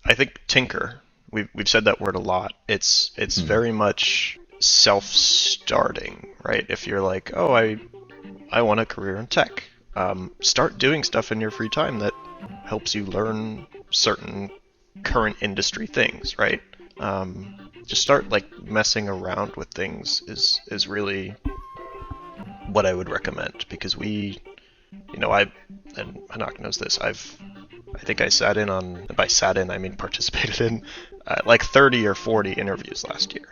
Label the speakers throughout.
Speaker 1: I think tinker. We've said that word a lot. It's very much self-starting, right? If you're like, oh, I want a career in tech, start doing stuff in your free time that helps you learn certain current industry things, right? Just start like messing around with things is really what I would recommend because I and Hanak knows this. I think I sat in on, by sat in I mean participated in like 30 or 40 interviews last year,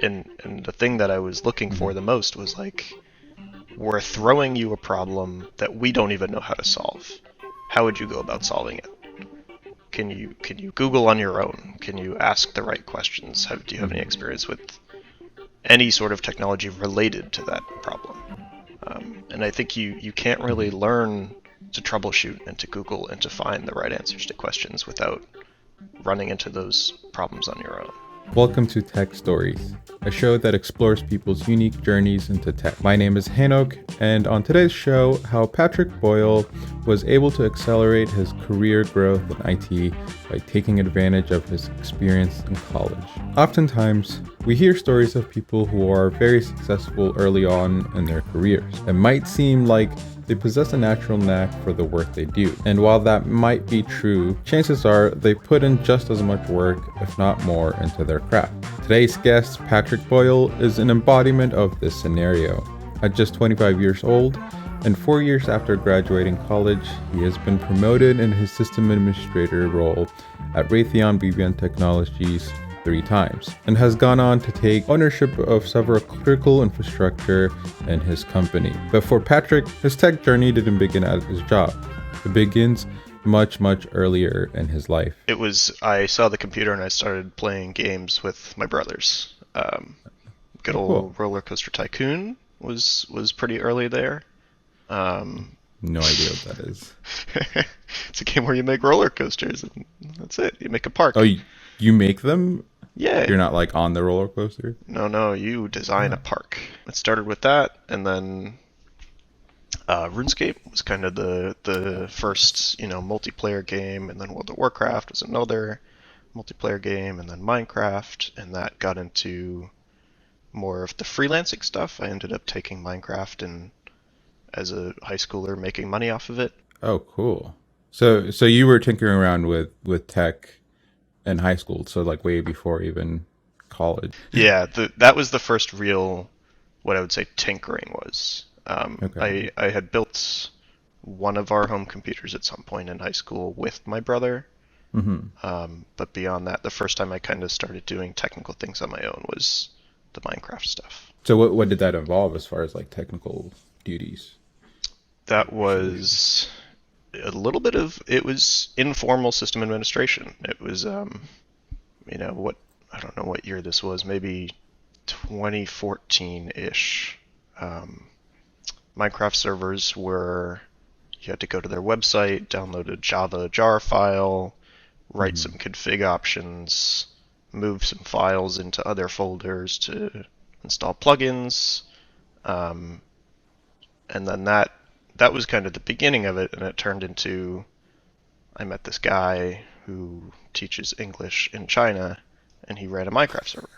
Speaker 1: and the thing that I was looking for the most was like, we're throwing you a problem that we don't even know how to solve. How would you go about solving it? Can you Google on your own? Can you ask the right questions? Do you have any experience with any sort of technology related to that problem? And I think you can't really learn to troubleshoot and to Google and to find the right answers to questions without running into those problems on your own.
Speaker 2: Welcome to Tech Stories, a show that explores people's unique journeys into tech. My name is Hanok, and on today's show, how Patrick Boyle was able to accelerate his career growth in IT by taking advantage of his experience in college. Oftentimes, we hear stories of people who are very successful early on in their careers. It might seem like they possess a natural knack for the work they do. And while that might be true, chances are they put in just as much work, if not more, into their craft. Today's guest, Patrick Boyle, is an embodiment of this scenario. At just 25 years old, and 4 years after graduating college, he has been promoted in his system administrator role at Raytheon BBN Technologies 3 times, and has gone on to take ownership of several critical infrastructure in his company. But for Patrick, his tech journey didn't begin at his job. It begins much earlier in his life.
Speaker 1: I saw the computer and I started playing games with my brothers. Good old Roller Coaster Tycoon was pretty early there.
Speaker 2: No idea what that is.
Speaker 1: It's a game where you make roller coasters and that's it. You make a park.
Speaker 2: Oh, you make them?
Speaker 1: Yeah.
Speaker 2: You're not like on the roller coaster?
Speaker 1: No, you design a park. It started with that, and then RuneScape was kind of the first, multiplayer game, and then World of Warcraft was another multiplayer game, and then Minecraft, and that got into more of the freelancing stuff. I ended up taking Minecraft and as a high schooler making money off of it.
Speaker 2: Oh, cool. So you were tinkering around with tech in high school, so like way before even college.
Speaker 1: Yeah, that was the first real, what I would say, tinkering was.
Speaker 2: Okay.
Speaker 1: I had built one of our home computers at some point in high school with my brother. But beyond that, the first time I kind of started doing technical things on my own was the Minecraft stuff.
Speaker 2: So what did that involve as far as like technical duties?
Speaker 1: That was a little bit of, it was informal system administration. It was, I don't know what year this was, maybe 2014-ish. Minecraft servers were, you had to go to their website, download a Java jar file, write some config options, move some files into other folders to install plugins, and then that was kind of the beginning of it, and it turned into, I met this guy who teaches English in China, and he ran a Minecraft server.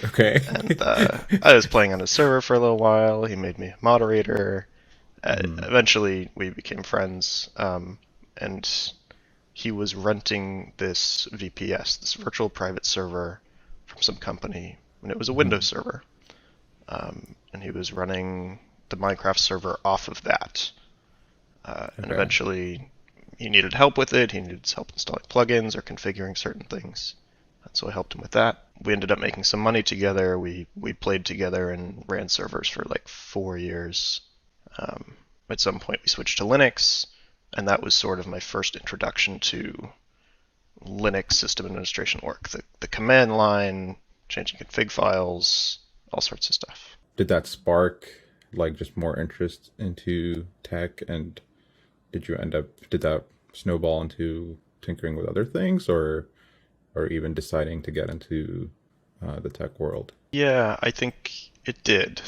Speaker 2: Okay.
Speaker 1: And I was playing on his server for a little while. He made me a moderator. Eventually, we became friends, and he was renting this VPS, this virtual private server, from some company, and it was a Windows server. And he was running the Minecraft server off of that. And eventually he needed help with it. He needed help installing plugins or configuring certain things. And so I helped him with that. We ended up making some money together. We played together and ran servers for like 4 years. At some point we switched to Linux, and that was sort of my first introduction to Linux system administration work. The command line, changing config files, all sorts of stuff.
Speaker 2: Did that spark like just more interest into tech, and did that snowball into tinkering with other things, or even deciding to get into the tech world?
Speaker 1: Yeah, I think it did.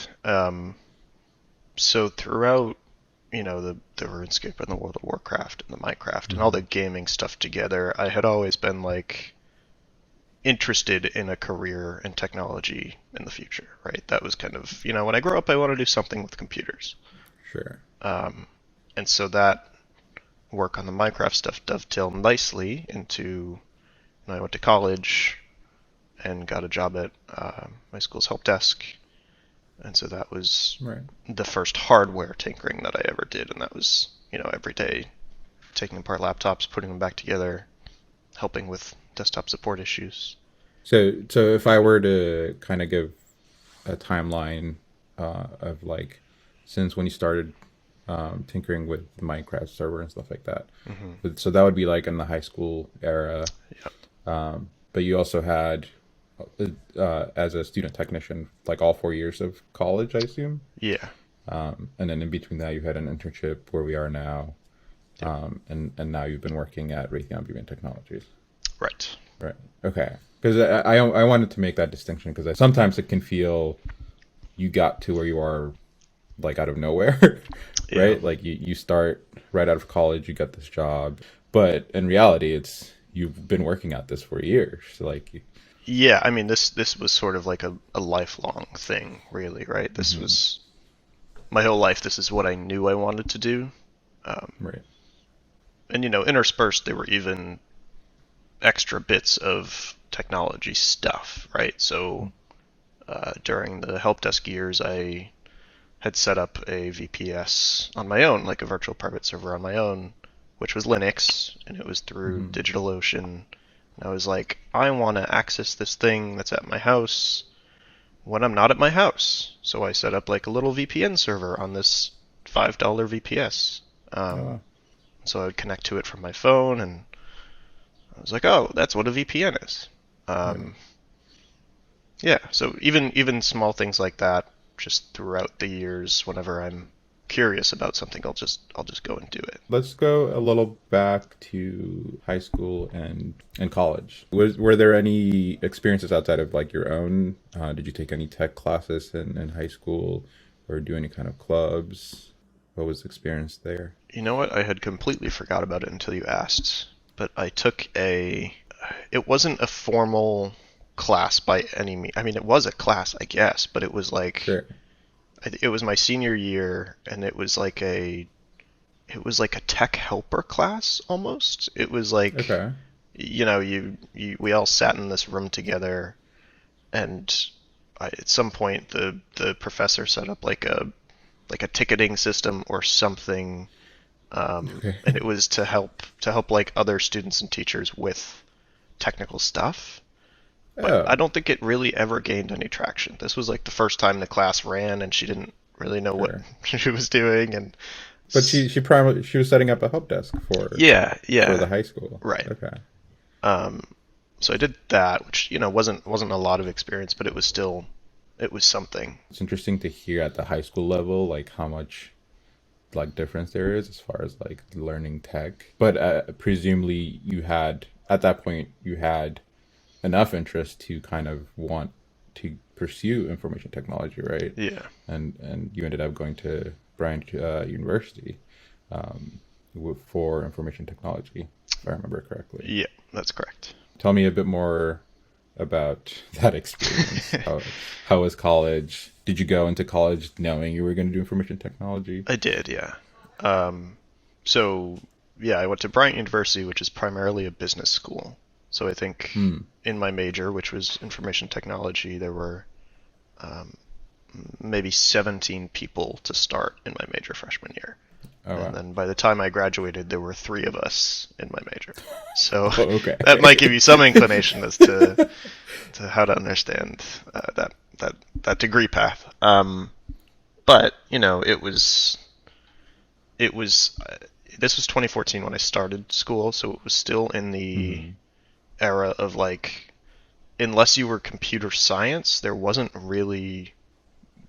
Speaker 1: So throughout the RuneScape and the World of Warcraft and the Minecraft and all the gaming stuff together, I had always been like interested in a career in technology in the future, right? That was kind of, when I grow up, I want to do something with computers.
Speaker 2: Sure.
Speaker 1: And so that work on the Minecraft stuff dovetailed nicely into when I went to college and got a job at my school's help desk. And so that was
Speaker 2: Right.
Speaker 1: the first hardware tinkering that I ever did. And that was, every day taking apart laptops, putting them back together, helping with desktop support issues.
Speaker 2: So if I were to kind of give a timeline of like since when you started tinkering with the Minecraft server and stuff like that, so that would be like in the high school era.
Speaker 1: Yeah.
Speaker 2: But you also had as a student technician like all 4 years of college, I assume.
Speaker 1: Yeah.
Speaker 2: And then in between that, you had an internship where we are now, and now you've been working at Raytheon BBN Technologies.
Speaker 1: Right.
Speaker 2: Right. Okay. Because I wanted to make that distinction because sometimes it can feel you got to where you are like out of nowhere, right?
Speaker 1: Yeah.
Speaker 2: Like you start right out of college, you got this job, but in reality, it's you've been working at this for years. So like,
Speaker 1: Yeah, I mean, this was sort of like a lifelong thing, really, right? This was my whole life. This is what I knew I wanted to do.
Speaker 2: right.
Speaker 1: And, interspersed, there were even extra bits of technology stuff, right? So during the help desk years, I had set up a VPS on my own, like a virtual private server on my own, which was Linux, and it was through DigitalOcean. And I was like, I want to access this thing that's at my house when I'm not at my house. So I set up like a little VPN server on this $5 VPS. So I would connect to it from my phone, and I was like, oh, that's what a VPN is. Yeah, so even small things like that, just throughout the years, whenever I'm curious about something, I'll just go and do it.
Speaker 2: Let's go a little back to high school and college. Were there any experiences outside of like your own? Did you take any tech classes in high school or do any kind of clubs? What was the experience there?
Speaker 1: You know what? I had completely forgot about it until you asked. But I took it wasn't a formal class by any means. I mean, it was a class, I guess, but it was like,
Speaker 2: Sure.
Speaker 1: it was my senior year, and it was like a tech helper class almost. It was like,
Speaker 2: Okay.
Speaker 1: we all sat in this room together, and at some point the professor set up like a ticketing system or something,
Speaker 2: Okay.
Speaker 1: and it was to help like other students and teachers with technical stuff. But I
Speaker 2: Oh,
Speaker 1: don't think it really ever gained any traction. This was like the first time the class ran, and she didn't really know what
Speaker 2: sure.
Speaker 1: she was doing, and
Speaker 2: But she was setting up a help desk
Speaker 1: yeah,
Speaker 2: for the
Speaker 1: yeah,
Speaker 2: high school.
Speaker 1: right.
Speaker 2: Okay.
Speaker 1: So I did that, which wasn't a lot of experience, but it was something.
Speaker 2: It's interesting to hear at the high school level like how much like difference there is as far as like learning tech. But presumably you had at that point you had enough interest to kind of want to pursue information technology, right?
Speaker 1: Yeah,
Speaker 2: And you ended up going to Bryant University for information technology, if I remember correctly.
Speaker 1: yeah, that's correct.
Speaker 2: Tell me a bit more about that experience. How was college? Did you go into college knowing you were going to do information technology?
Speaker 1: I did, yeah. So yeah, I went to Bryant University, which is primarily a business school. So I think in my major, which was information technology, there were maybe 17 people to start in my major freshman year.
Speaker 2: Oh,
Speaker 1: And
Speaker 2: wow.
Speaker 1: then by the time I graduated, there were 3 of us in my major. So
Speaker 2: Oh, okay.
Speaker 1: that might give you some inclination as to how to understand that degree path. But it was this was 2014 when I started school, so it was still in the era of like, unless you were computer science, there wasn't really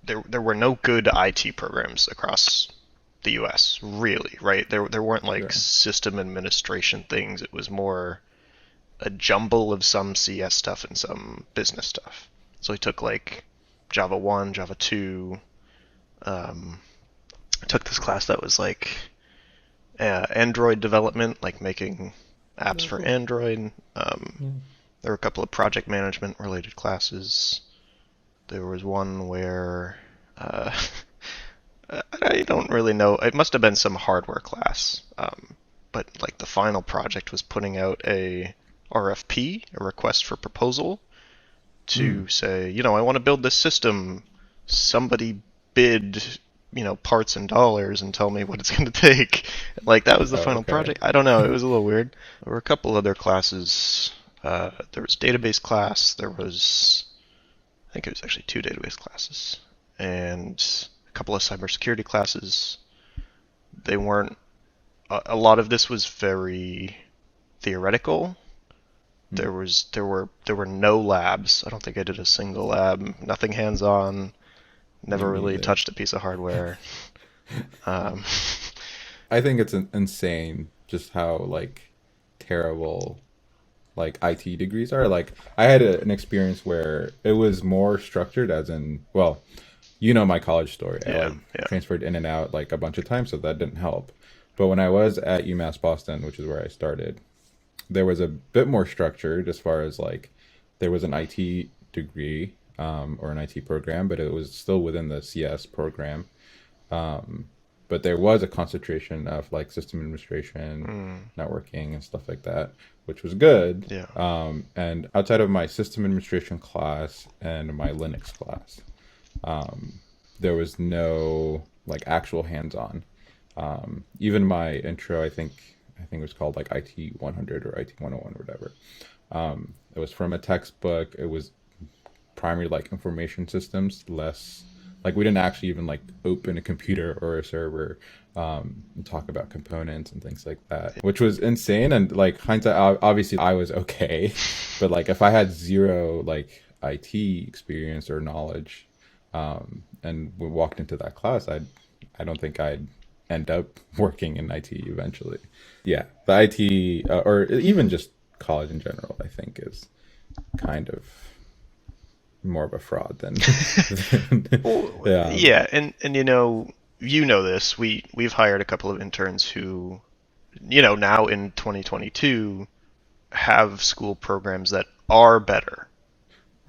Speaker 1: there were no good IT programs across the US, really, right? There weren't like
Speaker 2: Sure.
Speaker 1: system administration things. It was more a jumble of some CS stuff and some business stuff. So I took like Java 1, Java 2, I took this class that was like Android development, like making apps
Speaker 2: Oh,
Speaker 1: for
Speaker 2: cool.
Speaker 1: Android.
Speaker 2: Yeah.
Speaker 1: There were a couple of project management related classes. There was one where I don't really know. It must have been some hardware class. But like the final project was putting out a RFP, a request for proposal,
Speaker 2: Mm.
Speaker 1: to say, I want to build this system. Somebody bid, parts and dollars and tell me what it's going to take. Like that was the
Speaker 2: Oh,
Speaker 1: final
Speaker 2: okay.
Speaker 1: project. I don't know. It was a little weird. There were a couple other classes. There was database class. There was, I think it was actually two database classes, and a couple of cybersecurity classes. They weren't. A lot of this was very theoretical.
Speaker 2: Mm.
Speaker 1: There were no labs. I don't think I did a single lab. Nothing hands-on.
Speaker 2: Me
Speaker 1: Never really
Speaker 2: neither.
Speaker 1: touched a piece of hardware. Um,
Speaker 2: I think it's insane just how like terrible like IT degrees are. Like I had an experience where it was more structured, as in, well, my college story. I
Speaker 1: yeah,
Speaker 2: like
Speaker 1: yeah.
Speaker 2: transferred in and out like a bunch of times, so that didn't help. But when I was at UMass Boston, which is where I started, there was a bit more structured as far as like there was an IT degree, or an IT program, but it was still within the CS program. But there was a concentration of like system administration,
Speaker 1: Mm,
Speaker 2: networking, and stuff like that, which was good.
Speaker 1: yeah.
Speaker 2: And outside of my system administration class and my Linux class, there was no like actual hands-on. Even my intro, I think it was called like IT 100 or IT 101 or whatever. It was from a textbook. It was primarily like information systems, less like we didn't actually even like open a computer or a server, and talk about components and things like that, which was insane. And like hindsight, obviously I was okay, but like if I had zero like IT experience or knowledge, and we walked into that class, I don't think I'd end up working in IT eventually. Yeah, the IT, or even just college in general, I think is kind of more of a fraud than,
Speaker 1: Well,
Speaker 2: yeah.
Speaker 1: yeah, and this. We've hired a couple of interns who, now in 2022 have school programs that are better,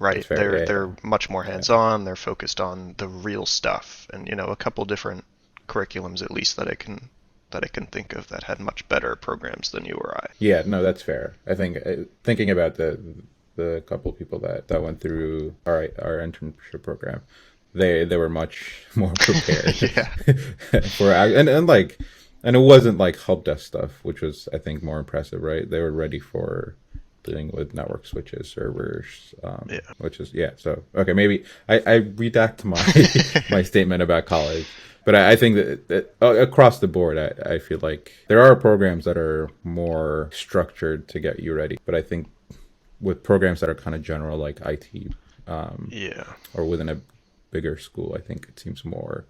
Speaker 2: That's
Speaker 1: right?
Speaker 2: fair.
Speaker 1: They're
Speaker 2: Yeah,
Speaker 1: much more
Speaker 2: yeah,
Speaker 1: hands-on. They're focused on the real stuff, and a couple different curriculums at least that I can think of that had much better programs than you or I.
Speaker 2: yeah. No, that's fair. I think, thinking about the couple of people that went through our internship program, they were much more prepared
Speaker 1: Yeah,
Speaker 2: for and like, and it wasn't like help desk stuff, which was I think more impressive, right? They were ready for dealing with network switches, servers,
Speaker 1: yeah.
Speaker 2: which is, yeah. So okay, maybe I redact my my statement about college, but I think that across the board, I feel like there are programs that are more structured to get you ready, but I think with programs that are kind of general like IT,
Speaker 1: Yeah.
Speaker 2: or within a bigger school, I think it seems more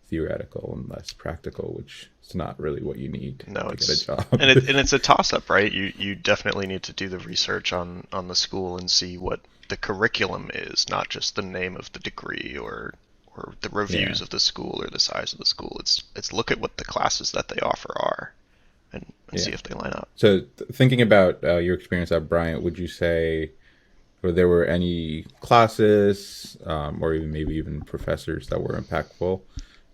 Speaker 2: theoretical and less practical, which is not really what you need
Speaker 1: No,
Speaker 2: to get a
Speaker 1: it's
Speaker 2: job.
Speaker 1: and it's a toss up, right? You definitely need to do the research on the school and see what the curriculum is, not just the name of the degree or the
Speaker 2: Yeah.
Speaker 1: reviews of the school or the size of the school. It's look at what the classes that they offer are and see
Speaker 2: Yeah.
Speaker 1: if they line up.
Speaker 2: So thinking about your experience at Bryant, would you say or there were any classes, or even maybe even professors that were impactful,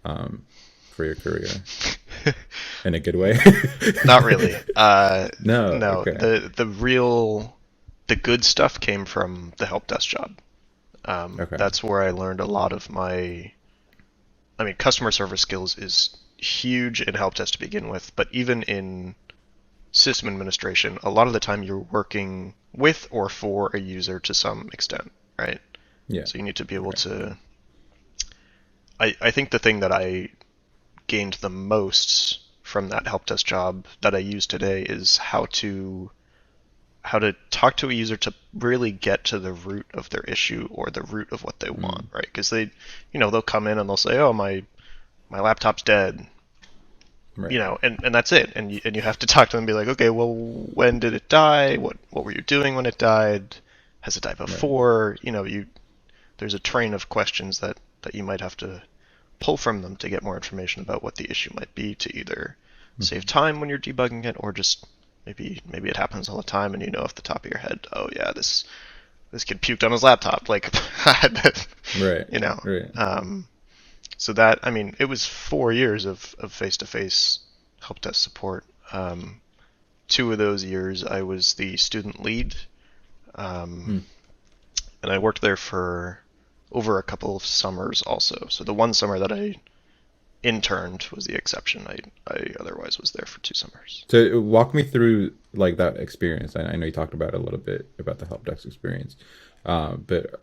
Speaker 2: um, for your career in a good way?
Speaker 1: Not really.
Speaker 2: No.
Speaker 1: No,
Speaker 2: Okay.
Speaker 1: the good stuff came from the help desk job.
Speaker 2: Okay.
Speaker 1: That's where I learned a lot of customer service skills is huge in help desk to begin with, but even in system administration, a lot of the time you're working with or for a user to some extent, right?
Speaker 2: Yeah.
Speaker 1: So you need to be able
Speaker 2: Okay.
Speaker 1: to. I think the thing that I gained the most from that help desk job that I use today is how to talk to a user to really get to the root of their issue or the root of what they want,
Speaker 2: Mm,
Speaker 1: right? Because they'll come in and they'll say, "Oh, my laptop's dead,"
Speaker 2: right.
Speaker 1: and that's it. And you have to talk to them and be like, "Okay, well, when did it die? What were you doing when it died? Has it died
Speaker 2: Right.
Speaker 1: before?" There's a train of questions that you might have to pull from them to get more information about what the issue might be, to either save time when you're debugging it, or just maybe it happens all the time and you know off the top of your head, oh yeah, this kid puked on his laptop, like
Speaker 2: Right.
Speaker 1: you know.
Speaker 2: Right.
Speaker 1: So that, I mean, it was 4 years of face-to-face help desk support. 2 of those years I was the student lead, and I worked there for over a couple of summers also. So the one summer that I interned was the exception. I otherwise was there for 2 summers.
Speaker 2: So walk me through like that experience. I know you talked about it a little bit about the help desk experience, but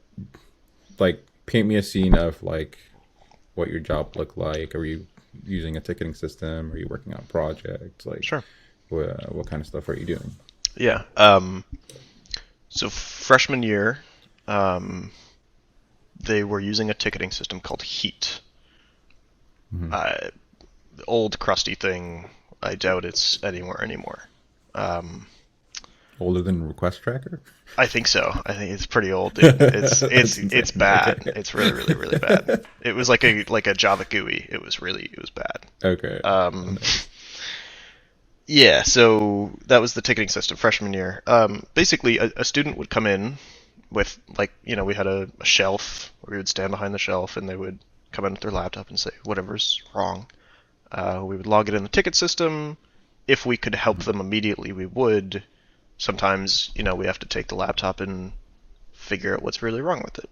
Speaker 2: like paint me a scene of like what your job looked like. Are you using a ticketing system? Are you working on projects? Like,
Speaker 1: Sure.
Speaker 2: What kind of stuff are you doing?
Speaker 1: Yeah. So freshman year, they were using a ticketing system called Heat. The old crusty thing. I doubt it's anywhere anymore.
Speaker 2: Older than Request Tracker?
Speaker 1: I think so. I think it's pretty old. It's bad.
Speaker 2: Okay.
Speaker 1: It's really bad. It was like a Java GUI. It was bad.
Speaker 2: Okay.
Speaker 1: Yeah, so that was the ticketing system freshman year. Basically, a student would come in with, like, you know, we had a shelf where we would stand behind the shelf and they would come in with their laptop and say whatever's wrong. We would log it in the ticket system. If we could help them immediately, we would. Sometimes, you know, we have to take the laptop and figure out what's really wrong with it.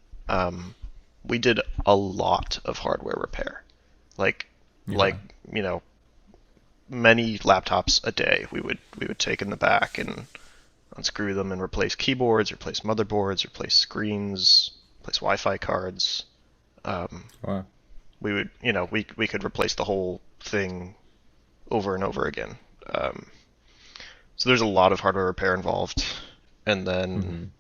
Speaker 1: We did a lot of hardware repair. Like, you know, many laptops a day. We would take in the back and unscrew them and replace keyboards, replace motherboards, replace screens, replace Wi-Fi cards.
Speaker 2: Wow.
Speaker 1: We would, you know, we could replace the whole thing over and over again. So there's a lot of hardware repair involved, and then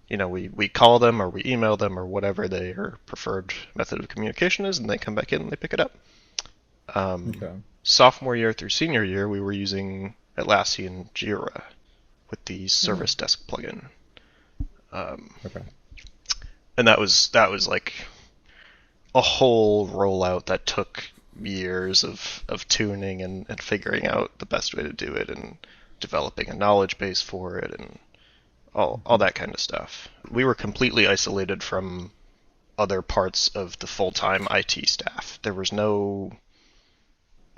Speaker 1: you know, we call them or we email them or whatever their preferred method of communication is, and they come back in and they pick it up. Sophomore year through senior year, we were using Atlassian Jira with the Service Desk plugin. And that was like a whole rollout that took years of tuning and figuring out the best way to do it and developing a knowledge base for it and all that kind of stuff. We were completely isolated from other parts of the full-time IT staff. There was no...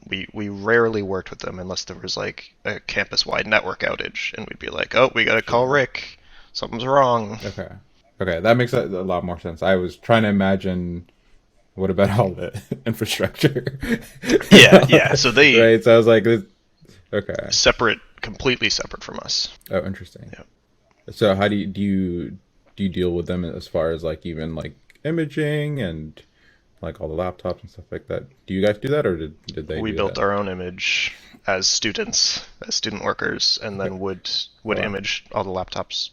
Speaker 1: We rarely worked with them unless there was like a campus-wide network outage, and we'd be like, oh, we gotta call Rick. Something's wrong.
Speaker 2: Okay, that makes a lot more sense. I was trying to imagine... What about all the infrastructure?
Speaker 1: Yeah. So they...
Speaker 2: Right, so I was like... Okay.
Speaker 1: Completely separate from us.
Speaker 2: Oh, interesting.
Speaker 1: Yeah.
Speaker 2: So how do you deal with them as far as like even like imaging and like all the laptops and stuff like that? Do you guys do that, or did they?
Speaker 1: We built our own image as students, as student workers, and then would image all the laptops.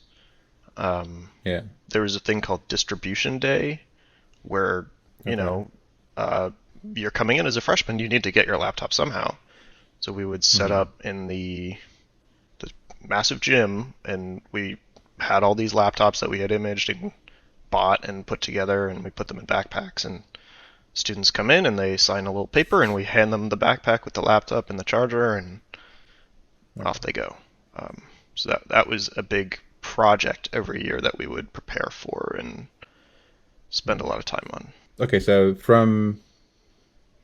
Speaker 1: There was a thing called distribution day, where you know, you're coming in as a freshman, you need to get your laptop somehow. So we would set up in the massive gym, and we had all these laptops that we had imaged and bought and put together, and we put them in backpacks, and students come in and they sign a little paper, and we hand them the backpack with the laptop and the charger, and off they go. So that was a big project every year that we would prepare for and spend a lot of time on.
Speaker 2: Okay, so from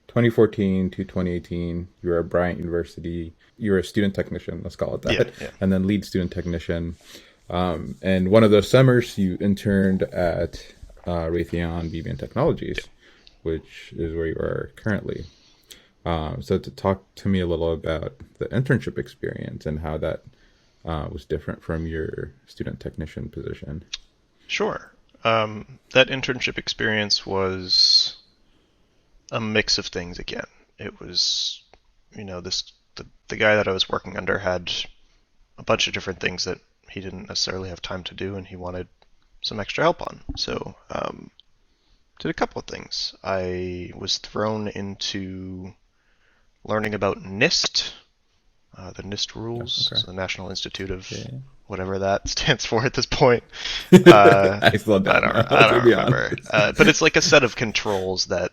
Speaker 2: 2014 to 2018, you were at Bryant University. You were a student technician, let's call it that, and then lead student technician. And one of those summers, you interned at Raytheon BBN Technologies, which is where you are currently. So to talk to me a little about the internship experience and how that was different from your student technician position.
Speaker 1: Sure. That internship experience was a mix of things again. It was, you know, the guy that I was working under had a bunch of different things that he didn't necessarily have time to do, and he wanted some extra help on. So, did a couple of things. I was thrown into learning about NIST, the NIST rules, so the National Institute of whatever that stands for at this point. I don't remember. But it's like a set of controls that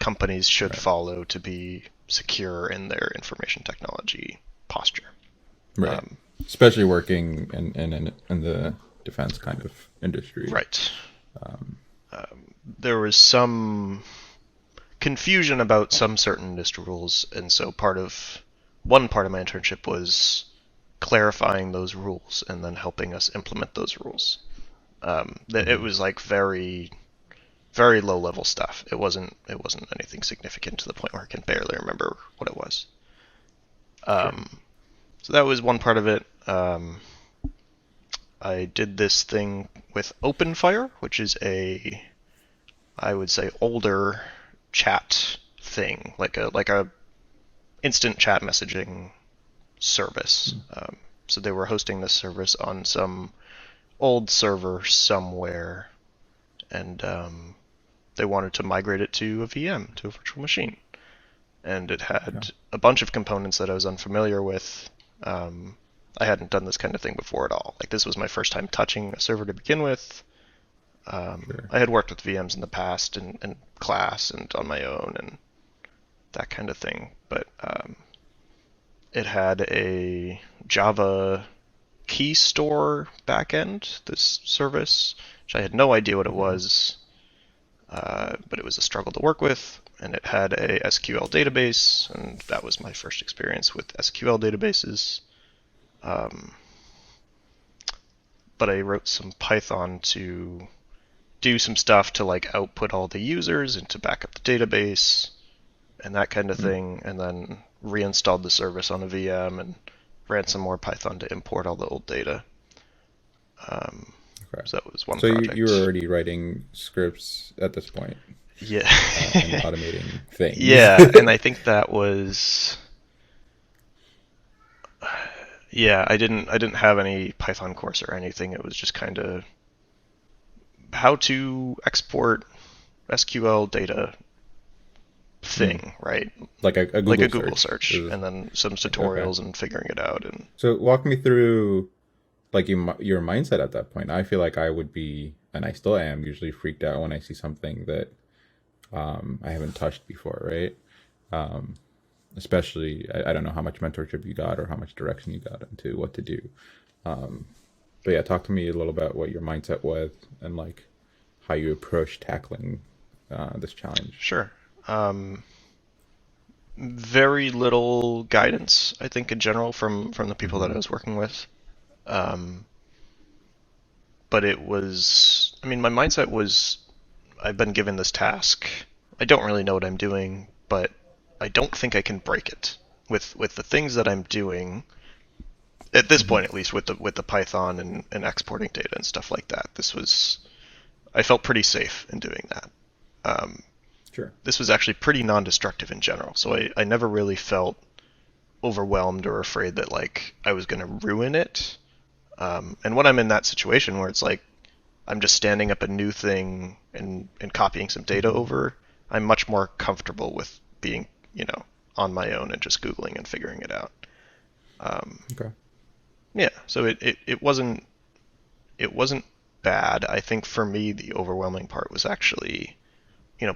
Speaker 1: companies should
Speaker 2: Right.
Speaker 1: follow to be secure in their information technology posture.
Speaker 2: Right. Especially working in the defense kind of industry.
Speaker 1: Right. There was some confusion about some certain industry rules, and so one part of my internship was clarifying those rules and then helping us implement those rules. It was like very, very low level stuff. It wasn't anything significant to the point where I can barely remember what it was. So that was one part of it. I did this thing with OpenFire, which is I would say, older chat thing, like a instant chat messaging service. So they were hosting this service on some old server somewhere, and they wanted to migrate it to a VM, to a virtual machine. And it had a bunch of components that I was unfamiliar with. I hadn't done this kind of thing before at all. Like, this was my first time touching a server to begin with.
Speaker 2: Sure.
Speaker 1: I had worked with VMs in the past in class and on my own and that kind of thing, but it had a Java key store backend, this service, which I had no idea what it was, but it was a struggle to work with, and it had a SQL database, and that was my first experience with SQL databases. But I wrote some Python to do some stuff to like output all the users and to back up the database and that kind of thing, and then reinstalled the service on a VM and ran some more Python to import all the old data. So that was one project.
Speaker 2: So you were already writing scripts at this point.
Speaker 1: Yeah.
Speaker 2: And automating things.
Speaker 1: Yeah, and I think that was... Yeah, I didn't have any Python course or anything. It was just kind of how to export SQL data thing, right?
Speaker 2: Like a Google
Speaker 1: search, and then some tutorials and figuring it out. And
Speaker 2: so walk me through like your mindset at that point. I feel like I would be, and I still am, usually freaked out when I see something that I haven't touched before, right? Especially, I don't know how much mentorship you got or how much direction you got into what to do. But yeah, talk to me a little about what your mindset was and like how you approach tackling this challenge.
Speaker 1: Sure. Very little guidance, I think, in general from the people that I was working with. But it was, I mean, my mindset was, I've been given this task. I don't really know what I'm doing, but I don't think I can break it with the things that I'm doing at this point, at least with the Python and exporting data and stuff like that. I felt pretty safe in doing that.
Speaker 2: Sure.
Speaker 1: This was actually pretty non-destructive in general, so I never really felt overwhelmed or afraid that like I was going to ruin it. And when I'm in that situation where it's like I'm just standing up a new thing and copying some data over, I'm much more comfortable with being, on my own and just Googling and figuring it out.
Speaker 2: Okay.
Speaker 1: Yeah, so it wasn't bad. I think for me the overwhelming part was actually,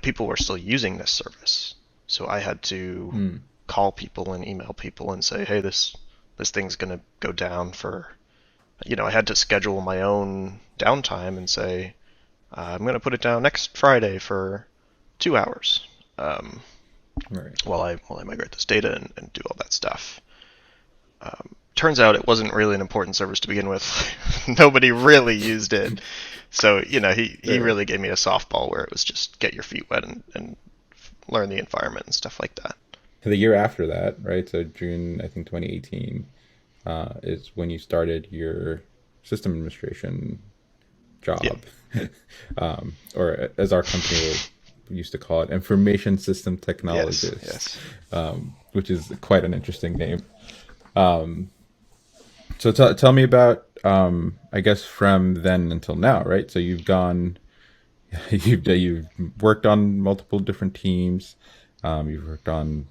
Speaker 1: people were still using this service, so I had to call people and email people and say, hey, this thing's gonna go down for, I had to schedule my own downtime and say, I'm gonna put it down next Friday for 2 hours.
Speaker 2: Right.
Speaker 1: While I migrate this data and do all that stuff. Turns out it wasn't really an important service to begin with. Nobody really used it. So, he really gave me a softball where it was just get your feet wet and learn the environment and stuff like that.
Speaker 2: The year after that, right? So June, I think 2018, is when you started your system administration job. Yeah. Or as our company used to call it, information system technologist.
Speaker 1: Yes.
Speaker 2: Which is quite an interesting name. So tell me about, I guess, from then until now, right? So you've worked on multiple different teams. You've worked on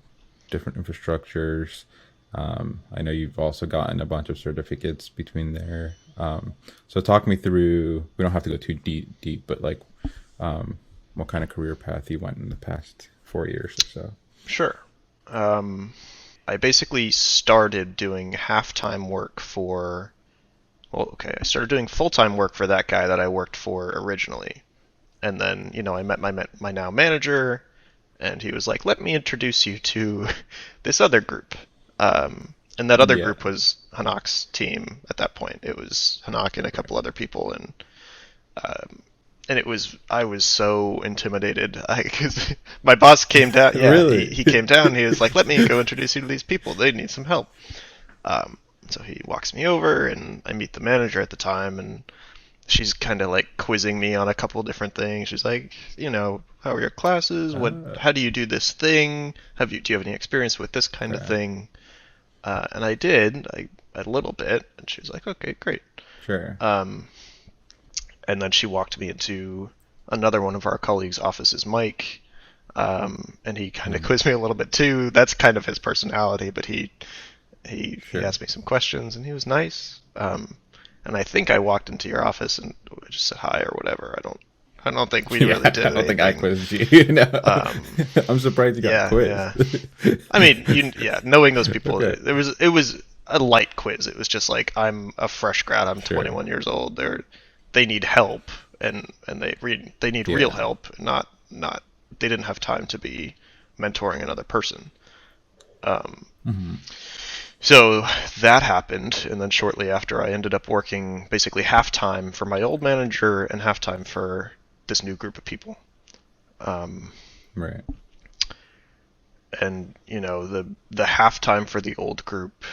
Speaker 2: different infrastructures. I know you've also gotten a bunch of certificates between there. So talk me through, we don't have to go too deep, but like, what kind of career path you went in the past 4 years or so?
Speaker 1: Sure. I basically started doing half-time work for, well, okay, I started doing full-time work for that guy that I worked for originally. And then, I met my now manager, and he was like, let me introduce you to this other group. And that other
Speaker 2: Yeah.
Speaker 1: group was Hanak's team at that point. It was Hanak and a couple other people, and I was so intimidated. Cause my boss came down. Yeah,
Speaker 2: Really?
Speaker 1: he came down. He was like, "Let me go introduce you to these people. They need some help." So he walks me over, and I meet the manager at the time, and she's kind of like quizzing me on a couple different things. She's like, how are your classes?
Speaker 2: Ah,
Speaker 1: How do you do this thing? Do you have any experience with this kind of
Speaker 2: right.
Speaker 1: thing? And I did, a little bit, and she was like, okay, great.
Speaker 2: Sure.
Speaker 1: Um, and then she walked me into another one of our colleagues' offices, Mike, and he kind of
Speaker 2: Mm,
Speaker 1: quizzed me a little bit too. That's kind of his personality, but he
Speaker 2: sure.
Speaker 1: asked me some questions, and he was nice. And I think I walked into your office and just said hi or whatever. I don't think we
Speaker 2: Yeah,
Speaker 1: really
Speaker 2: I
Speaker 1: did
Speaker 2: don't think I
Speaker 1: anything.
Speaker 2: quizzed you. No.
Speaker 1: Um,
Speaker 2: I'm surprised you got
Speaker 1: yeah,
Speaker 2: quizzed.
Speaker 1: yeah. I mean, knowing those people,
Speaker 2: Okay.
Speaker 1: it was a light quiz. It was just like I'm a fresh grad. I'm
Speaker 2: Sure.
Speaker 1: 21 years old. They need help, and they need real
Speaker 2: Yeah.
Speaker 1: help, not they didn't have time to be mentoring another person. Um,
Speaker 2: Hmm.
Speaker 1: so that happened, and then shortly after, I ended up working basically half time for my old manager and half time for this new group of people. Um,
Speaker 2: Right.
Speaker 1: and the halftime for the old group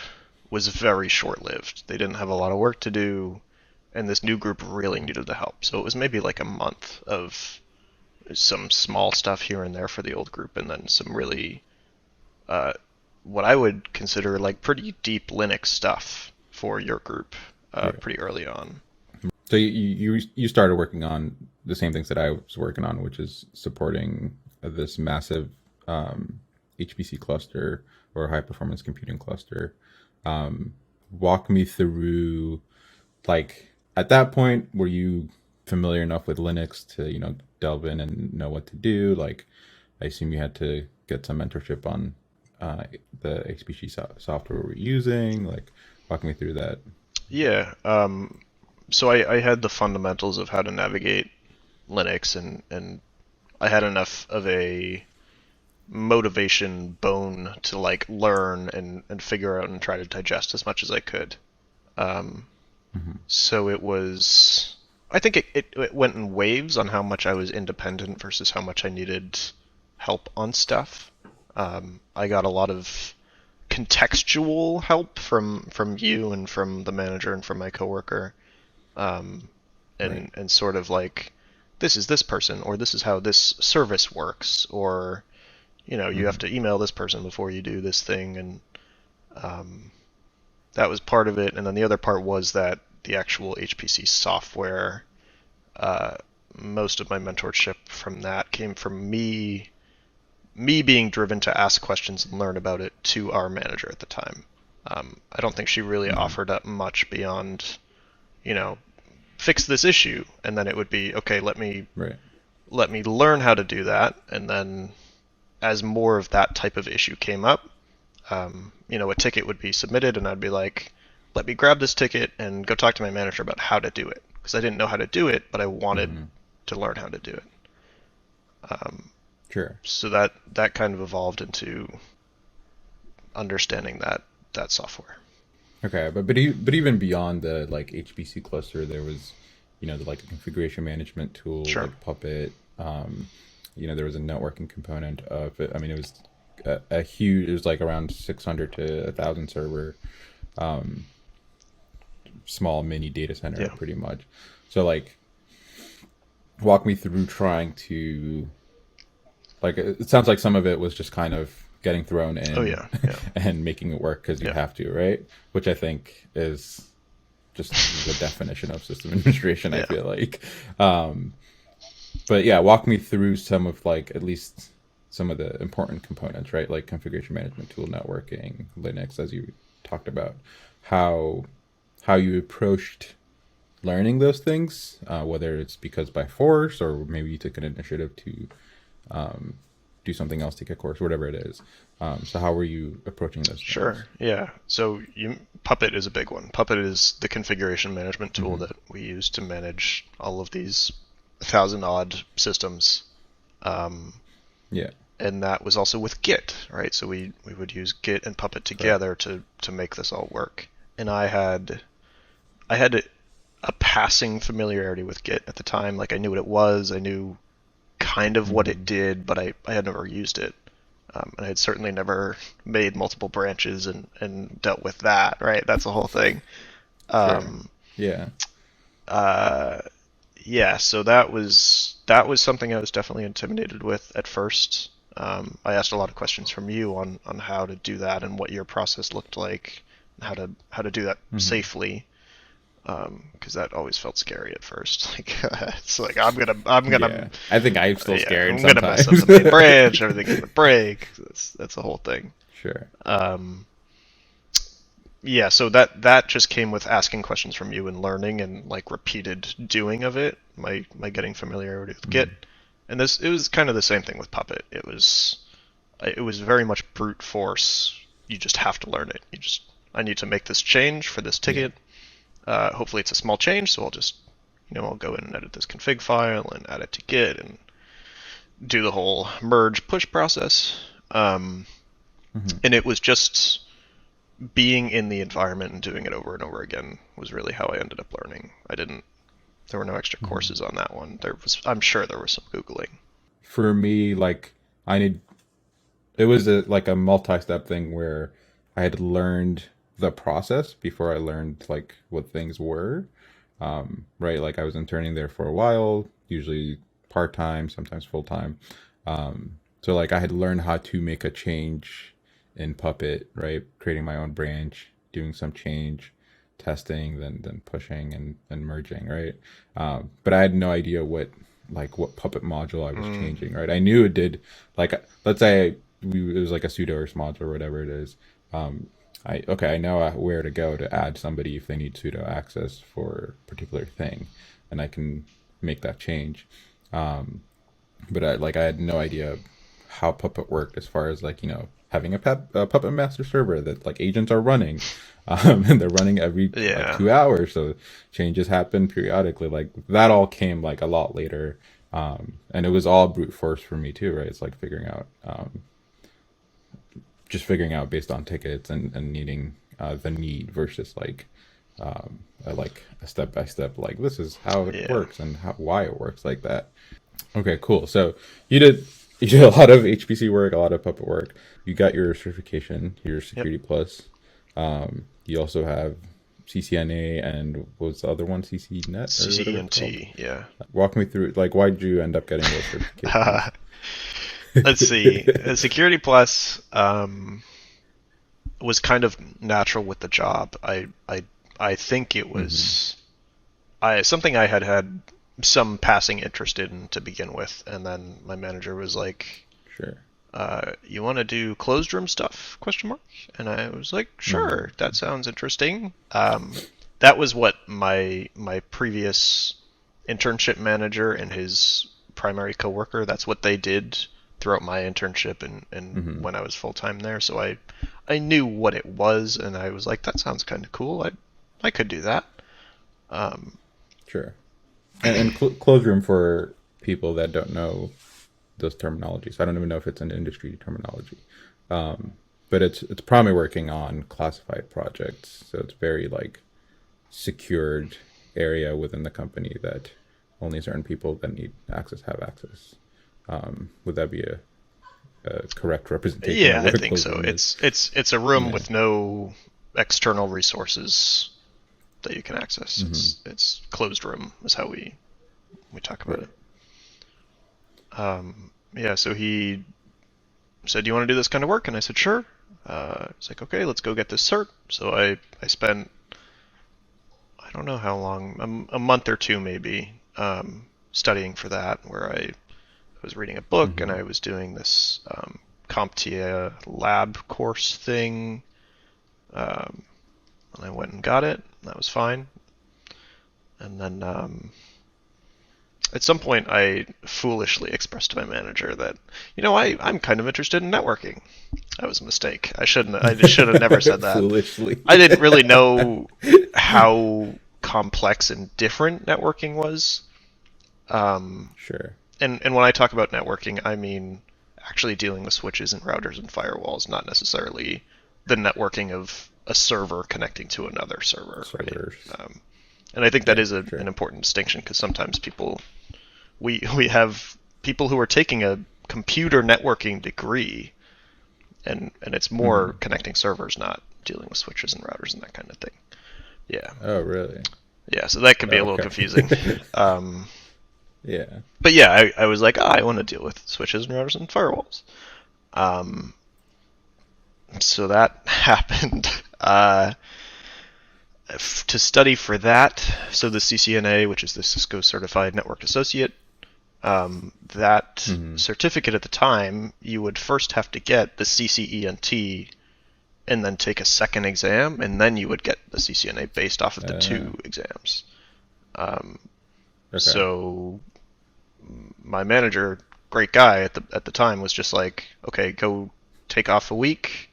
Speaker 1: was very short-lived. They didn't have a lot of work to do, and this new group really needed the help. So it was maybe like a month of some small stuff here and there for the old group, and then some really uh, what I would consider like pretty deep Linux stuff for your group
Speaker 2: Yeah.
Speaker 1: pretty early on.
Speaker 2: So you started working on the same things that I was working on, which is supporting this massive HPC cluster or high performance computing cluster. Um, Walk me through, like, at that point, were you familiar enough with Linux to delve in and know what to do? Like, I assume you had to get some mentorship on the HPC software we're using. Like, walk me through that.
Speaker 1: Yeah. So I had the fundamentals of how to navigate Linux, and I had enough of a motivation bone to like learn and figure out and try to digest as much as I could. Um,
Speaker 2: Hmm.
Speaker 1: so I think it went in waves on how much I was independent versus how much I needed help on stuff. I got a lot of contextual help from you and from the manager and from my coworker, um,
Speaker 2: Right.
Speaker 1: and sort of like this is this person or this is how this service works or you have
Speaker 2: Hmm.
Speaker 1: to email this person before you do this thing, and um, that was part of it. And then the other part was that the actual HPC software, uh, most of my mentorship from that came from me being driven to ask questions and learn about it to our manager at the time. I don't think she really
Speaker 2: Hmm.
Speaker 1: offered up much beyond, you know, fix this issue, and then it would be okay.
Speaker 2: Right.
Speaker 1: Let me learn how to do that, and then as more of that type of issue came up, a ticket would be submitted, and I'd be like, let me grab this ticket and go talk to my manager about how to do it, because I didn't know how to do it, but I wanted
Speaker 2: Hmm.
Speaker 1: to learn how to do it. Um,
Speaker 2: Sure.
Speaker 1: so that kind of evolved into understanding that software.
Speaker 2: Okay, but even beyond the like HPC cluster, there was, like a configuration management tool
Speaker 1: Sure.
Speaker 2: like Puppet. There was a networking component of it. I mean, it was a huge. It was like around 600 to 1,000 server, um, small mini data center,
Speaker 1: Yeah.
Speaker 2: pretty much. So like, walk me through trying to, like, it sounds like some of it was just kind of getting thrown
Speaker 1: Oh
Speaker 2: in
Speaker 1: yeah. Yeah.
Speaker 2: and making it work because you
Speaker 1: Yeah.
Speaker 2: have to, right? Which I think is just the definition of system administration, I
Speaker 1: Yeah.
Speaker 2: feel like. um but yeah, walk me through some of, like, at least some of the important components, right? Like configuration management tool, networking, Linux, as you talked about, how you approached learning those things, whether it's because by force or maybe you took an initiative to do something else, take a course, whatever it is. So how were you approaching those things?
Speaker 1: Sure. Yeah. So Puppet is a big one. Puppet is the configuration management tool
Speaker 2: Hmm.
Speaker 1: that we use to manage all of these 1,000 odd systems. Um,
Speaker 2: Yeah,
Speaker 1: and that was also with Git, right? So we would use Git and Puppet
Speaker 2: right.
Speaker 1: together to make this all work. And I had a passing familiarity with Git at the time. Like I knew what it was, I knew kind of what it
Speaker 2: Hmm.
Speaker 1: did, but I had never used it. And I had certainly never made multiple branches and dealt with that, right? That's the whole thing.
Speaker 2: Sure.
Speaker 1: Um,
Speaker 2: Yeah.
Speaker 1: uh, yeah, so that was something I was definitely intimidated with at first. I asked a lot of questions from you on how to do that and what your process looked like, and how to do that
Speaker 2: Hmm.
Speaker 1: safely. Because that always felt scary at first. Like it's like I'm gonna
Speaker 2: Yeah. I think I'm still
Speaker 1: yeah
Speaker 2: scared
Speaker 1: I'm gonna mess up
Speaker 2: sometimes.
Speaker 1: the main branch. Everything's gonna break. That's the whole thing.
Speaker 2: Sure.
Speaker 1: Um, yeah, so that just came with asking questions from you and learning and like repeated doing of it. My getting familiarity with Git,
Speaker 2: Hmm.
Speaker 1: and this it was kind of the same thing with Puppet. It was very much brute force. You just have to learn it. I need to make this change for this
Speaker 2: Yeah.
Speaker 1: ticket. Hopefully it's a small change, so I'll go in and edit this config file and add it to Git and do the whole merge push process.
Speaker 2: Hmm.
Speaker 1: And it was just being in the environment and doing it over and over again was really how I ended up learning. There were no extra
Speaker 2: Hmm.
Speaker 1: courses on that one. I'm sure there was some Googling.
Speaker 2: For me, like I need it was like a multi-step thing where I had learned the process before I learned like what things were. Right, like I was interning there for a while, usually part-time, sometimes full-time. So like I had learned how to make a change in Puppet, right? Creating my own branch, doing some change, testing, then pushing and merging, right? But I had no idea what Puppet module I was
Speaker 1: Mm,
Speaker 2: changing, right? I knew it did like let's say it was like a sudo module or whatever it is. I know where to go to add somebody if they need sudo access for a particular thing, and I can make that change. But I had no idea how Puppet worked as far as like having a Puppet master server that like agents are running, and they're running every like
Speaker 1: yeah.
Speaker 2: 2 hours, so changes happen periodically. Like that all came like a lot later, and it was all brute force for me too, right? It's like just figuring out based on tickets and needing the need versus like a step by step like this is how it
Speaker 1: Yeah.
Speaker 2: works and why it works like that. Okay, cool. So you did you did a lot of HPC work, a lot of Puppet work. You got your certification, your
Speaker 1: Yep.
Speaker 2: Security Plus. You also have CCNA and what was the other one, CCNet or whatever it's called.
Speaker 1: CCENT. Yeah.
Speaker 2: Walk me through like why did you end up getting those certifications?
Speaker 1: Let's see. Security Plus was kind of natural with the job. I think it
Speaker 2: Hmm.
Speaker 1: was something I had some passing interest in to begin with, and then my manager was like,
Speaker 2: Sure.
Speaker 1: "You want to do closed room stuff?" Question mark. And I was like,
Speaker 2: Hmm.
Speaker 1: "Sure, that sounds interesting." That was what my previous internship manager and his primary coworker. That's what they did throughout my internship and
Speaker 2: Hmm.
Speaker 1: when I was full time there. So I knew what it was, and I was like, "That sounds kind of cool. I could do that." Um,
Speaker 2: Sure. And closed room for people that don't know those terminologies. I don't even know if it's an industry terminology, but it's primarily working on classified projects. So it's very like secured area within the company that only certain people that need access have access. Would that be a correct representation of
Speaker 1: Yeah, I
Speaker 2: what a
Speaker 1: think
Speaker 2: closed
Speaker 1: so.
Speaker 2: room is?
Speaker 1: It's a room
Speaker 2: Yeah.
Speaker 1: with no external resources that you can access.
Speaker 2: Hmm.
Speaker 1: It's closed room is how we talk about it.
Speaker 2: Right.
Speaker 1: Yeah, so he said, "Do you want to do this kind of work?" And I said, "Sure." It's like, "Okay, let's go get this cert." So I spent I don't know how long, a month or two maybe, studying for that, where I was reading a book and
Speaker 2: Hmm.
Speaker 1: I was doing this CompTIA lab course thing. Um, and I went and got it. And that was fine. And then At some point, I foolishly expressed to my manager that, I'm kind of interested in networking. That was a mistake. I should have never said that.
Speaker 2: Foolishly.
Speaker 1: I didn't really know how complex and different networking was.
Speaker 2: Sure.
Speaker 1: And when I talk about networking, I mean actually dealing with switches and routers and firewalls, not necessarily the networking of a server connecting to another server.
Speaker 2: Servers.
Speaker 1: Right? And I think that is
Speaker 2: sure.
Speaker 1: an important distinction, because sometimes we have people who are taking a computer networking degree, and it's more connecting servers, not dealing with switches and routers and that kind of thing. Yeah.
Speaker 2: Oh, really?
Speaker 1: Yeah, so that can be a little
Speaker 2: Okay.
Speaker 1: confusing.
Speaker 2: Yeah.
Speaker 1: But yeah, I was like, I want to deal with switches and routers and firewalls. So that happened. To study for that, so the CCNA, which is the Cisco Certified Network Associate, that certificate at the time, you would first have to get the CCENT and then take a second exam, and then you would get the CCNA based off of the two exams.
Speaker 2: Okay.
Speaker 1: So my manager, great guy at the time, was just like, okay, go take off a week.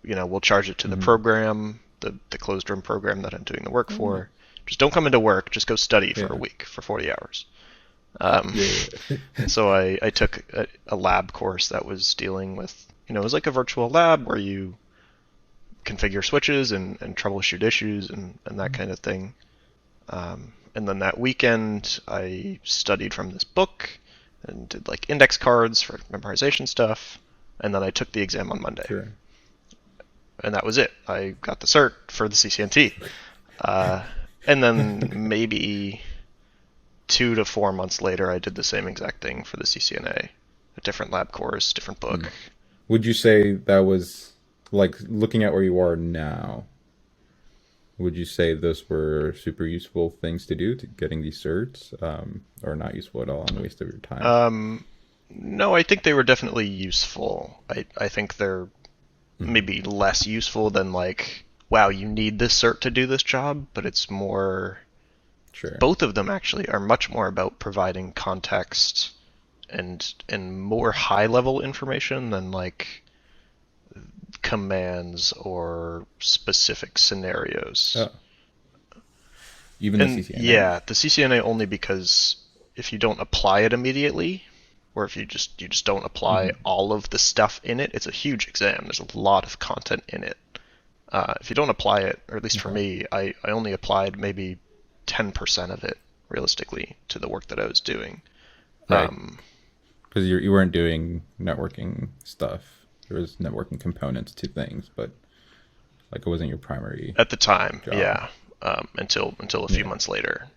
Speaker 1: We'll charge it to the program, the closed room program that I'm doing the work for. Just don't come into work. Just go study for a week for 40 hours. So I took a lab course that was dealing with, it was like a virtual lab where you configure switches and troubleshoot issues and that kind of thing. And then that weekend, I studied from this book and did like index cards for memorization stuff. And then I took the exam on Monday.
Speaker 2: Sure.
Speaker 1: And that was it. I got the cert for the CCNT. And then maybe 2 to 4 months later, I did the same exact thing for the CCNA. A different lab course, different book.
Speaker 2: Would you say that was, like, looking at where you are now, would you say those were super useful things to do to getting these certs, or not useful at all and a waste of your time?
Speaker 1: No, I think they were definitely useful. I think they're maybe less useful than like, wow, you need this cert to do this job, but it's more...
Speaker 2: Sure.
Speaker 1: Both of them actually are much more about providing context and more high-level information than like commands or specific scenarios.
Speaker 2: Oh. Even the CCNA?
Speaker 1: Yeah, the CCNA only because if you don't apply it immediately, or if you just don't apply all of the stuff in it, it's a huge exam. There's a lot of content in it. If you don't apply it, or at least for me, I only applied maybe 10% of it, realistically, to the work that I was doing.
Speaker 2: Right. Because you weren't doing networking stuff. There was networking components to things, but like it wasn't your primary
Speaker 1: at the time
Speaker 2: job.
Speaker 1: Yeah. Until a few months later.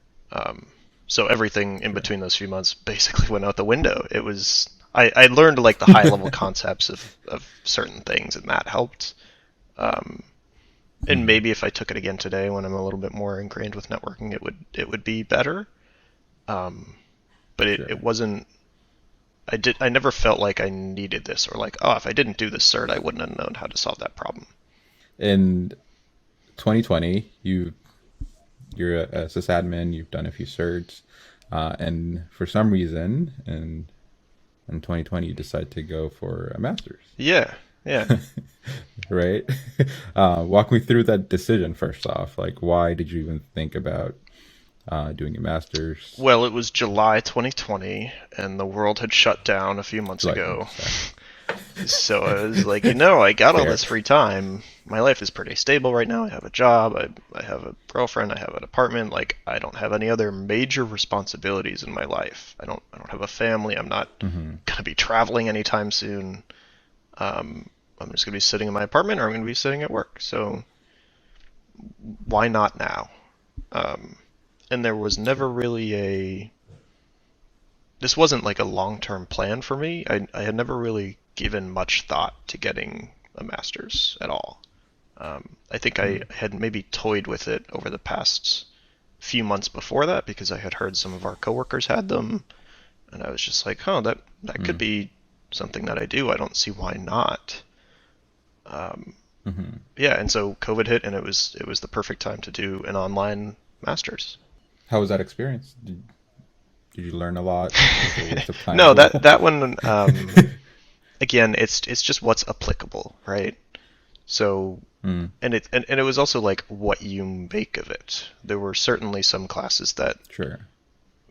Speaker 1: So everything in between those few months basically went out the window. It was I learned like the high level concepts of certain things, and that helped. And maybe if I took it again today, when I'm a little bit more ingrained with networking, it would be better. But it wasn't. I never felt like I needed this, or like, if I didn't do this cert, I wouldn't have known how to solve that problem.
Speaker 2: In 2020, you're a sysadmin. You've done a few certs, and for some reason, in 2020, you decide to go for a master's.
Speaker 1: Yeah.
Speaker 2: Right. Walk me through that decision first off. Like, why did you even think about doing a master's?
Speaker 1: Well, it was July 2020, and the world had shut down a few months ago. So I was like, I got all this free time. My life is pretty stable right now. I have a job. I have a girlfriend. I have an apartment. Like, I don't have any other major responsibilities in my life. I don't have a family. I'm not gonna be traveling anytime soon. I'm just gonna be sitting in my apartment, or I'm gonna be sitting at work. So why not now? And there was never really this wasn't like a long-term plan for me. I had never really given much thought to getting a master's at all. I think I had maybe toyed with it over the past few months before that, because I had heard some of our coworkers had them, and I was just like, that could be something that I do. I don't see why not. Yeah, and so COVID hit, and it was the perfect time to do an online master's.
Speaker 2: How was that experience? Did you learn a lot? Was it a waste of time
Speaker 1: No,
Speaker 2: as well?
Speaker 1: that one again, it's just what's applicable, right? So
Speaker 2: Mm,
Speaker 1: and it was also like what you make of it. There were certainly some classes that
Speaker 2: sure.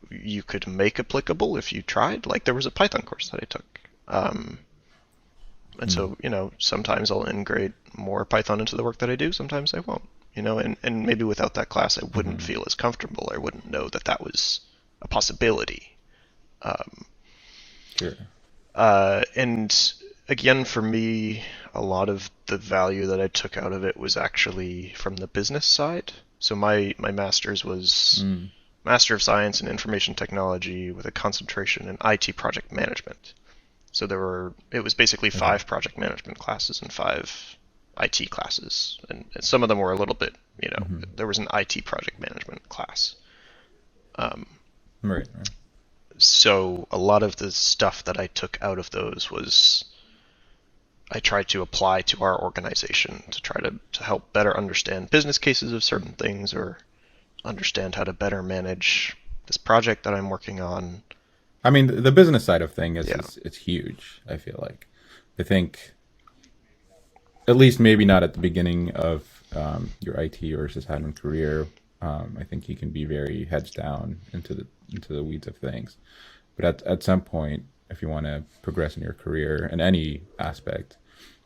Speaker 1: you could make applicable if you tried. Like there was a Python course that I took. And
Speaker 2: Mm,
Speaker 1: so, sometimes I'll integrate more Python into the work that I do, sometimes I won't. And maybe without that class I wouldn't
Speaker 2: mm-hmm.
Speaker 1: feel as comfortable. I wouldn't know that that was a possibility. Um,
Speaker 2: Sure.
Speaker 1: and again, for me, a lot of the value that I took out of it was actually from the business side. So my master's was
Speaker 2: Mm,
Speaker 1: Master of Science in Information Technology with a concentration in IT project management. So it was basically
Speaker 2: okay.
Speaker 1: 5 project management classes and 5 IT classes, and some of them were a little bit,
Speaker 2: Mm-hmm.
Speaker 1: there was an IT project management class. Um,
Speaker 2: Right. Right.
Speaker 1: so a lot of the stuff that I took out of those was I tried to apply to our organization to try to help better understand business cases of certain things or understand how to better manage this project that I'm working on.
Speaker 2: I mean, the business side of thing is,
Speaker 1: Yeah.
Speaker 2: is it's huge. I feel like, I think at least maybe not at the beginning of your IT or sysadmin career. I think you can be very heads down into the weeds of things. But at some point, if you want to progress in your career in any aspect,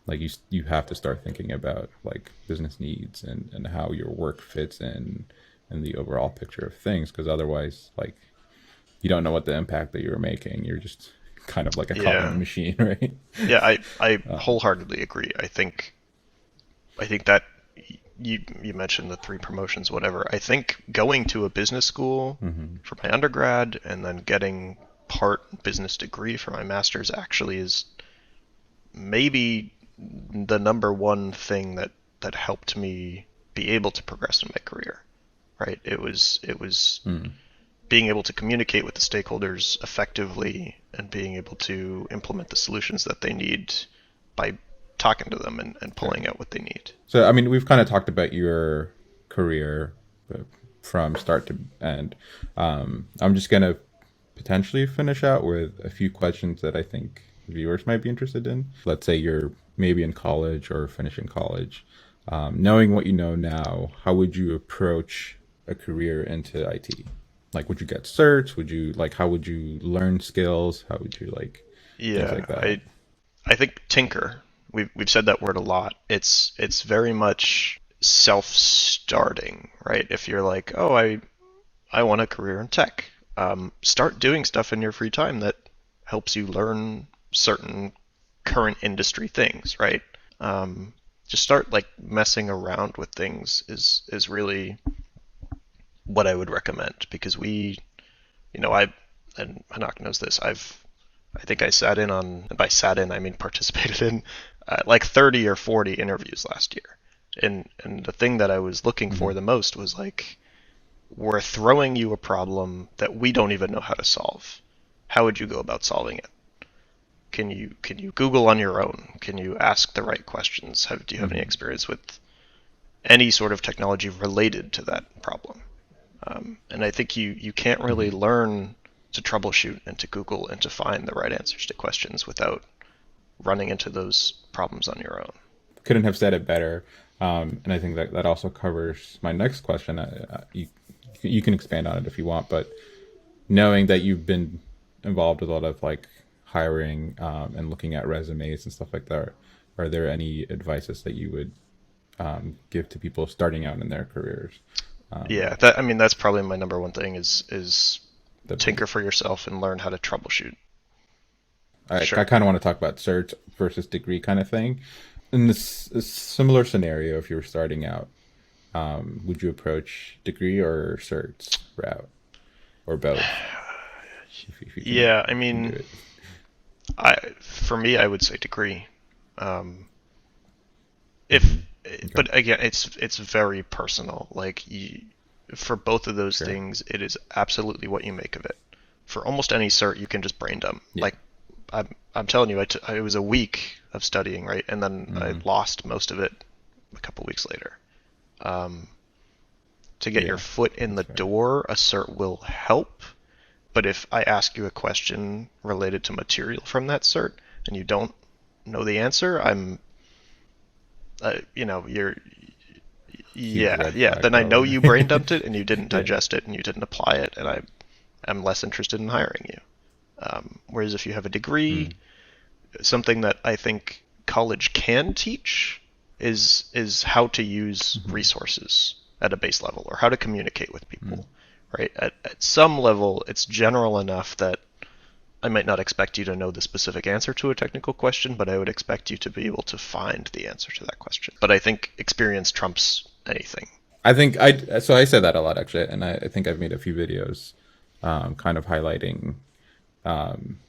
Speaker 2: like you have to start thinking about like business needs and how your work fits in the overall picture of things. Because otherwise, like you don't know what the impact that you're making. You're just kind of like a cog in the
Speaker 1: Yeah.
Speaker 2: machine, right?
Speaker 1: Yeah, I wholeheartedly agree. I think that you mentioned the 3 promotions, whatever. I think going to a business school
Speaker 2: Mm-hmm.
Speaker 1: for my undergrad and then getting part business degree for my master's actually is maybe the number one thing that helped me be able to progress in my career. Right? It was
Speaker 2: Mm.
Speaker 1: being able to communicate with the stakeholders effectively and being able to implement the solutions that they need by talking to them and
Speaker 2: Sure.
Speaker 1: pulling out what they need.
Speaker 2: So, I mean, we've kind of talked about your career uh, from start to end. I'm just going to potentially finish out with a few questions that I think viewers might be interested in. Let's say you're maybe in college or finishing college. Knowing what you know now, how would you approach a career into IT? Like, would you get certs? Would you like, how would you learn skills? How would you like things
Speaker 1: Yeah,
Speaker 2: like that?
Speaker 1: I think tinker. We've said that word a lot. It's very much self-starting, right? If you're like, oh, I want a career in tech, start doing stuff in your free time that helps you learn certain current industry things, right? Just start like messing around with things is really what I would recommend because I and Hanak knows this. I think I sat in on, and by sat in I mean participated in, like 30 or 40 interviews last year. And the thing that I was looking
Speaker 2: Mm-hmm.
Speaker 1: for the most was like, we're throwing you a problem that we don't even know how to solve. How would you go about solving it? Can you Google on your own? Can you ask the right questions? Do you have any
Speaker 2: Mm-hmm.
Speaker 1: experience with any sort of technology related to that problem? And I think you can't really
Speaker 2: Mm-hmm.
Speaker 1: learn to troubleshoot and to Google and to find the right answers to questions without running into those problems on your own.
Speaker 2: Couldn't have said it better. And I think that that also covers my next question. You can expand on it if you want, but knowing that you've been involved with a lot of like hiring and looking at resumes and stuff like that, are there any advices that you would give to people starting out in their careers? Um,
Speaker 1: Yeah, that I mean that's probably my number one thing is
Speaker 2: the
Speaker 1: tinker for yourself and learn how to troubleshoot.
Speaker 2: I
Speaker 1: Sure.
Speaker 2: kind of want to talk about cert versus degree kind of thing. In this similar scenario, if you were starting out, would you approach degree or certs route or both? If
Speaker 1: Yeah, I
Speaker 2: you can do
Speaker 1: mean,
Speaker 2: it.
Speaker 1: for me, I would say degree. Um, if,
Speaker 2: Hmm. Okay,
Speaker 1: but again, it's very personal. Like for both of those
Speaker 2: sure.
Speaker 1: things, it is absolutely what you make of it. For almost any cert, you can just brain dump.
Speaker 2: Yeah.
Speaker 1: Like I'm telling you, it was a week of studying, right, and then I
Speaker 2: Hmm.
Speaker 1: lost most of it a couple weeks later. Um, to get your
Speaker 2: Yeah,
Speaker 1: foot in
Speaker 2: that's
Speaker 1: the
Speaker 2: fair.
Speaker 1: door, a cert will help, But if I ask you a question related to material from that cert and you don't know the answer, you're,
Speaker 2: Huge
Speaker 1: yeah,
Speaker 2: red
Speaker 1: yeah.
Speaker 2: flag,
Speaker 1: Then I know
Speaker 2: probably.
Speaker 1: you brain dumped it and you didn't
Speaker 2: Yeah.
Speaker 1: digest it and you didn't apply it, and I'm less interested in hiring you. Whereas if you have a degree,
Speaker 2: Mm.
Speaker 1: something that I think college can teach is how to use
Speaker 2: Mhm.
Speaker 1: resources at a base level, or how to communicate with
Speaker 2: Mm.
Speaker 1: people, right? At some level, it's general enough that I might not expect you to know the specific answer to a technical question, but I would expect you to be able to find the answer to that question. But I think experience trumps anything.
Speaker 2: I think I say that a lot actually, and I think I've made a few videos, kind of highlighting um,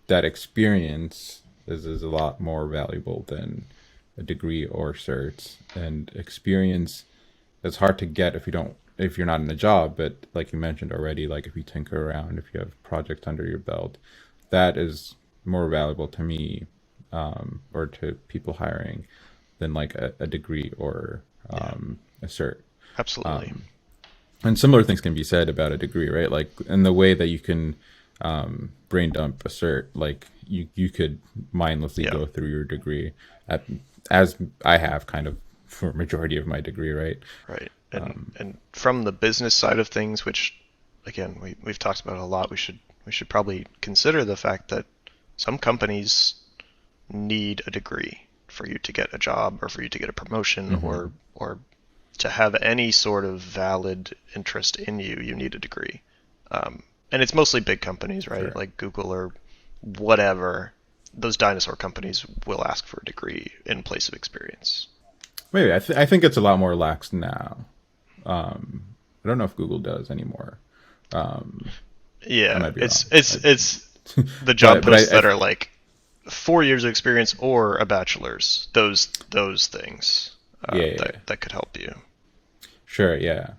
Speaker 2: that experience is a lot more valuable than a degree or certs, and experience is hard to get if you're not in a job. But like you mentioned already, like if you tinker around, if you have projects under your belt, that is more valuable to me, or to people hiring, than like a degree or
Speaker 1: Yeah,
Speaker 2: a cert.
Speaker 1: absolutely.
Speaker 2: And similar things can be said about a degree, right? Like in the way that you can brain dump a cert, like you could mindlessly
Speaker 1: Yeah,
Speaker 2: go through your degree, at, as I have kind of for a majority of my degree, right?
Speaker 1: right. And from the business side of things, which again we've talked about a lot, we should probably consider the fact that some companies need a degree for you to get a job or for you to get a promotion,
Speaker 2: Mm-hmm.
Speaker 1: or to have any sort of valid interest in you, you need a degree. And it's mostly big companies, right?
Speaker 2: Sure.
Speaker 1: Like Google or whatever. Those dinosaur companies will ask for a degree in place of experience.
Speaker 2: Maybe I think it's a lot more lax now. I don't know if Google does anymore. Um, I
Speaker 1: Yeah,
Speaker 2: might be
Speaker 1: it's
Speaker 2: wrong.
Speaker 1: it's it's the job
Speaker 2: But
Speaker 1: posts
Speaker 2: I
Speaker 1: that are like 4 years of experience or a bachelor's. Those things
Speaker 2: yeah, yeah, yeah.
Speaker 1: that could help you.
Speaker 2: Sure, yeah.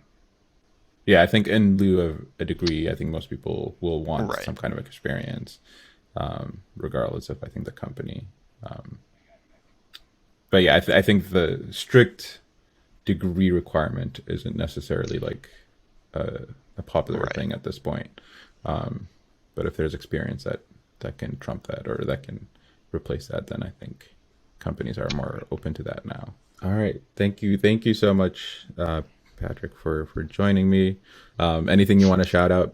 Speaker 2: Yeah, I think in lieu of a degree, I think most people will want
Speaker 1: Right.
Speaker 2: some kind of experience, regardless of I think the company. Um, but yeah, I think the strict degree requirement isn't necessarily like a popular
Speaker 1: Right.
Speaker 2: thing at this point. Um, but if there's experience that can trump that or that can replace that, then I think companies are more open to that now. All right, thank you so much, Patrick, for joining me. Anything you want to shout out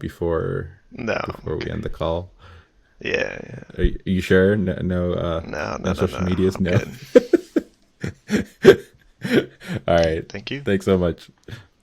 Speaker 1: No, I'm
Speaker 2: before we
Speaker 1: okay.
Speaker 2: end the call?
Speaker 1: Yeah, yeah.
Speaker 2: Are you sure? No, no,
Speaker 1: No, no,
Speaker 2: no
Speaker 1: no,
Speaker 2: social
Speaker 1: no.
Speaker 2: medias.
Speaker 1: I'm
Speaker 2: No.
Speaker 1: good.
Speaker 2: All right.
Speaker 1: Thank you.
Speaker 2: Thanks so much.